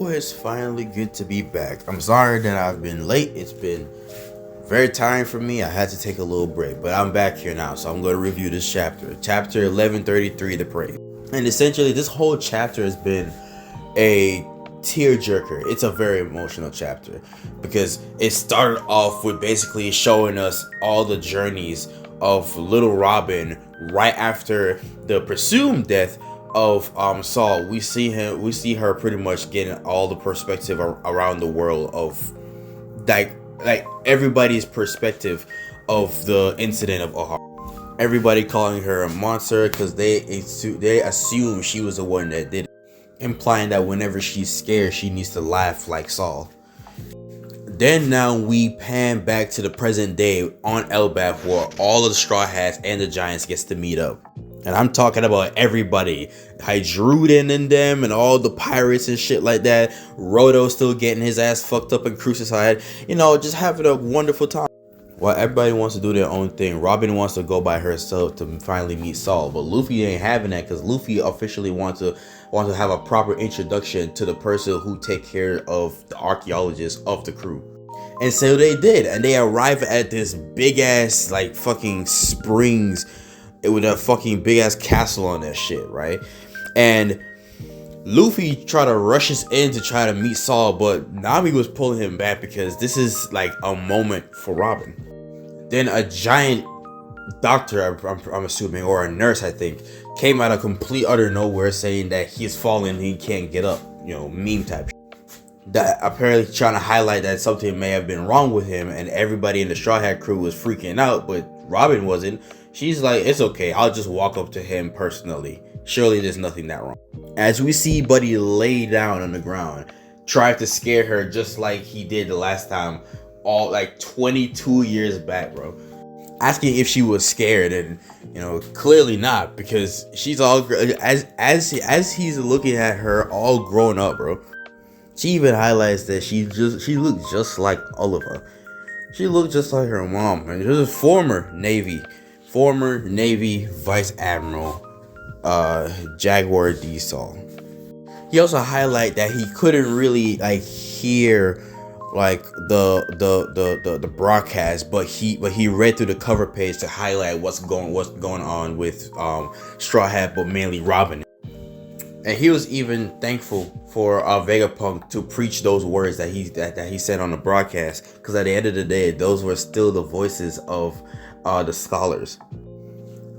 it's finally good to be back. I'm sorry that I've been late. It's been very tiring for me. I had to take a little break, but I'm back here now, so I'm going to review this chapter. Chapter 1133, The Prey. And essentially, this whole chapter has been a tearjerker. It's a very emotional chapter because it started off with basically showing us all the journeys of little Robin right after the presumed death of Saul. We see her pretty much getting all the perspective around the world of like everybody's perspective of the incident of Ahar. Everybody calling her a monster because they assume she was the one that did it, implying that whenever she's scared she needs to laugh like Saul. Then now we pan back to the present day on Elbaf, where all of the Straw Hats and the Giants gets to meet up. And I'm talking about everybody. Hydruden and them and all the pirates and shit like that. Rodo still getting his ass fucked up and crucified. You know, just having a wonderful time. While everybody wants to do their own thing, Robin wants to go by herself to finally meet Saul. But Luffy ain't having that because Luffy officially wants to have a proper introduction to the person who take care of the archaeologists of the crew. And so they did. And they arrive at this big ass like fucking springs with a fucking big ass castle on that shit, right? And Luffy tried to rush us in to try to meet Saul, but Nami was pulling him back because this is like a moment for Robin. Then a giant doctor, I'm assuming, or a nurse, I think, came out of complete utter nowhere saying that he's fallen and he can't get up, you know, meme type shit. That apparently trying to highlight that something may have been wrong with him, and everybody in the Straw Hat crew was freaking out, but Robin wasn't. She's like, it's okay, I'll just walk up to him personally. Surely there's nothing that wrong. As we see Buddy lay down on the ground, trying to scare her just like he did the last time, all like 22 years back, bro. Asking if she was scared, and you know, clearly not, because she's all as he's looking at her all grown up, bro. She even highlights that she looked just like Oliver. She looked just like her mom, and this is former Navy Vice Admiral Jaguar D. Saul. He also highlight that he couldn't really like hear like the broadcast, but he read through the cover page to highlight what's going on with Straw Hat, but mainly Robin. And he was even thankful for Vegapunk to preach those words that he said on the broadcast, because at the end of the day, those were still the voices of the scholars.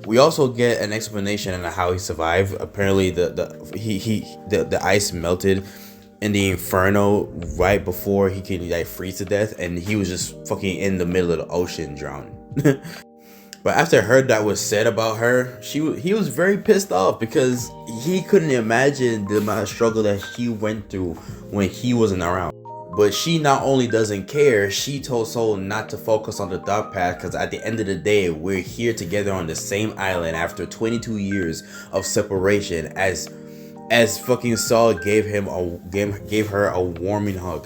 We also get an explanation on how he survived. Apparently, the ice melted in the inferno right before he could like freeze to death, and he was just fucking in the middle of the ocean drowning. But after I heard that was said about her, he was very pissed off because he couldn't imagine the amount of struggle that she went through when he wasn't around. But she not only doesn't care, she told Soul not to focus on the dark path, because at the end of the day, we're here together on the same island after 22 years of separation, as fucking Saul gave her a warming hug.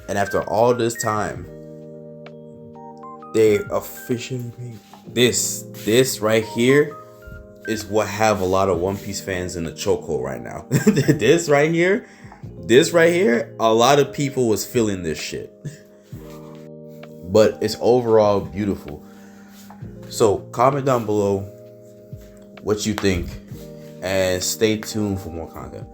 And after all this time, they officially made this right here is what have a lot of One Piece fans in the chokehold right now. This right here, a lot of people was feeling this shit. But it's overall beautiful. So comment down below what you think, and stay tuned for more content.